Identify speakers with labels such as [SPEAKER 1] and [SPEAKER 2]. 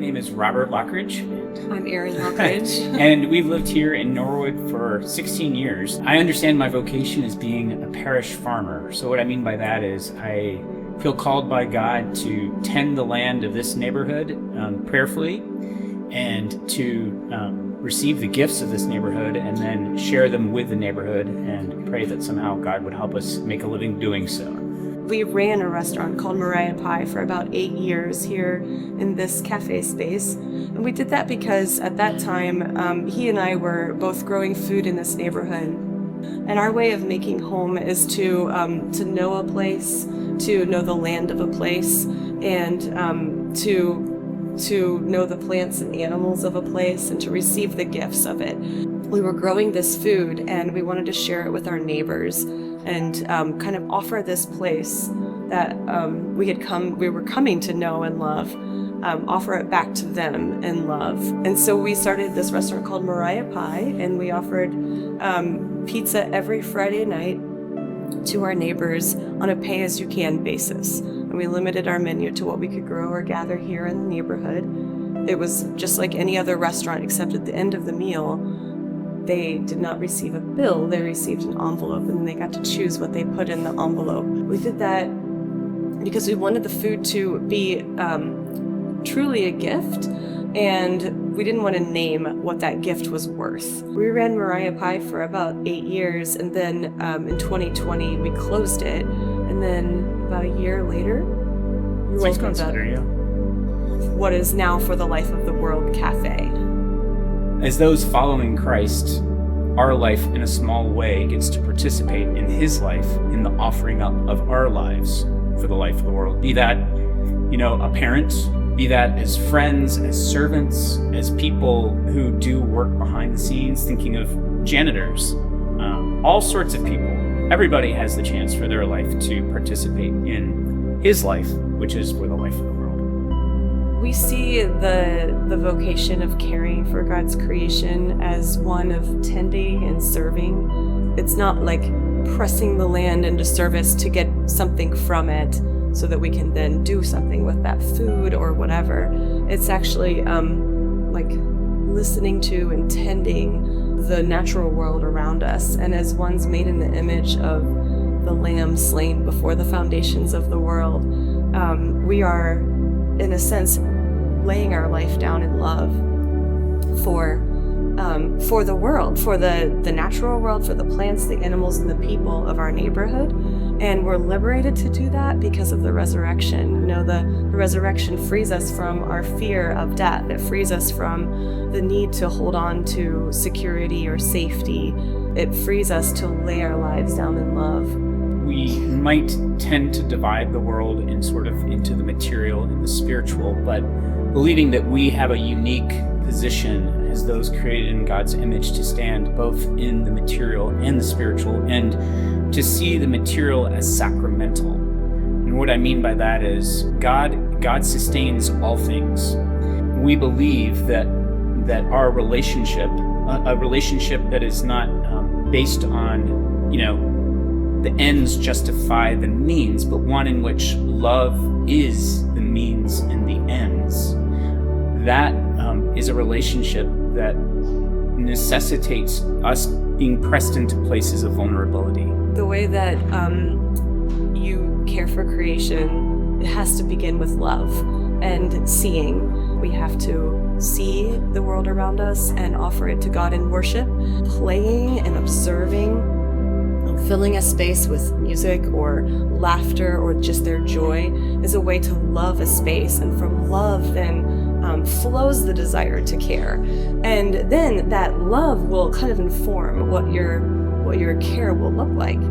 [SPEAKER 1] name is Robert Lockridge.
[SPEAKER 2] I'm Erin, Lockridge.
[SPEAKER 1] And we've lived here in Norwood for 16 years. I understand my vocation as being a parish farmer. So what I mean by that is I feel called by God to tend the land of this neighborhood prayerfully and to receive the gifts of this neighborhood and then share them with the neighborhood and pray that somehow God would help us make a living doing so.
[SPEAKER 2] We ran a restaurant called Mariah Pie for about 8 years here in this cafe space. And we did that because at that time, he and I were both growing food in this neighborhood. And our way of making home is to know a place, to know the land of a place, and to know the plants and animals of a place and to receive the gifts of it. We were growing this food and we wanted to share it with our neighbors and kind of offer this place that we were coming to know and love, offer it back to them in love. And so we started this restaurant called Mariah Pie, and we offered pizza every Friday night to our neighbors on a pay-as-you-can basis. And we limited our menu to what we could grow or gather here in the neighborhood. It was just like any other restaurant, except at the end of the meal, they did not receive a bill, they received an envelope, and they got to choose what they put in the envelope. We did that because we wanted the food to be truly a gift, and we didn't want to name what that gift was worth. We ran Mariah Pie for about 8 years, and then in 2020 we closed it, and then about a year later we opened up what is now For the Life of the World Cafe.
[SPEAKER 1] As those following Christ, our life in a small way gets to participate in his life in the offering up of our lives for the life of the world. Be that, a parent, be that as friends, as servants, as people who do work behind the scenes, thinking of janitors, all sorts of people. Everybody has the chance for their life to participate in his life, which is for the life of the world.
[SPEAKER 2] We see the vocation of caring for God's creation as one of tending and serving. It's not like pressing the land into service to get something from it so that we can then do something with that food or whatever. It's actually like listening to and tending the natural world around us. And as ones made in the image of the Lamb slain before the foundations of the world, we are, in a sense, laying our life down in love for the world, for the natural world, for the plants, the animals, and the people of our neighborhood. And we're liberated to do that because of the resurrection. The resurrection frees us from our fear of death. It frees us from the need to hold on to security or safety. It frees us to lay our lives down in love.
[SPEAKER 1] We might tend to divide the world into the material and the spiritual, but believing that we have a unique position as those created in God's image to stand both in the material and the spiritual, and to see the material as sacramental. And what I mean by that is God sustains all things. We believe that our relationship, a relationship that is not based on, the ends justify the means, but one in which love is the means and the ends. That is a relationship that necessitates us being pressed into places of vulnerability.
[SPEAKER 2] The way that you care for creation, it has to begin with love and seeing. We have to see the world around us and offer it to God in worship, playing and observing, filling a space with music or laughter or just their joy is a way to love a space. And from love then flows the desire to care. And then that love will kind of inform what your care will look like.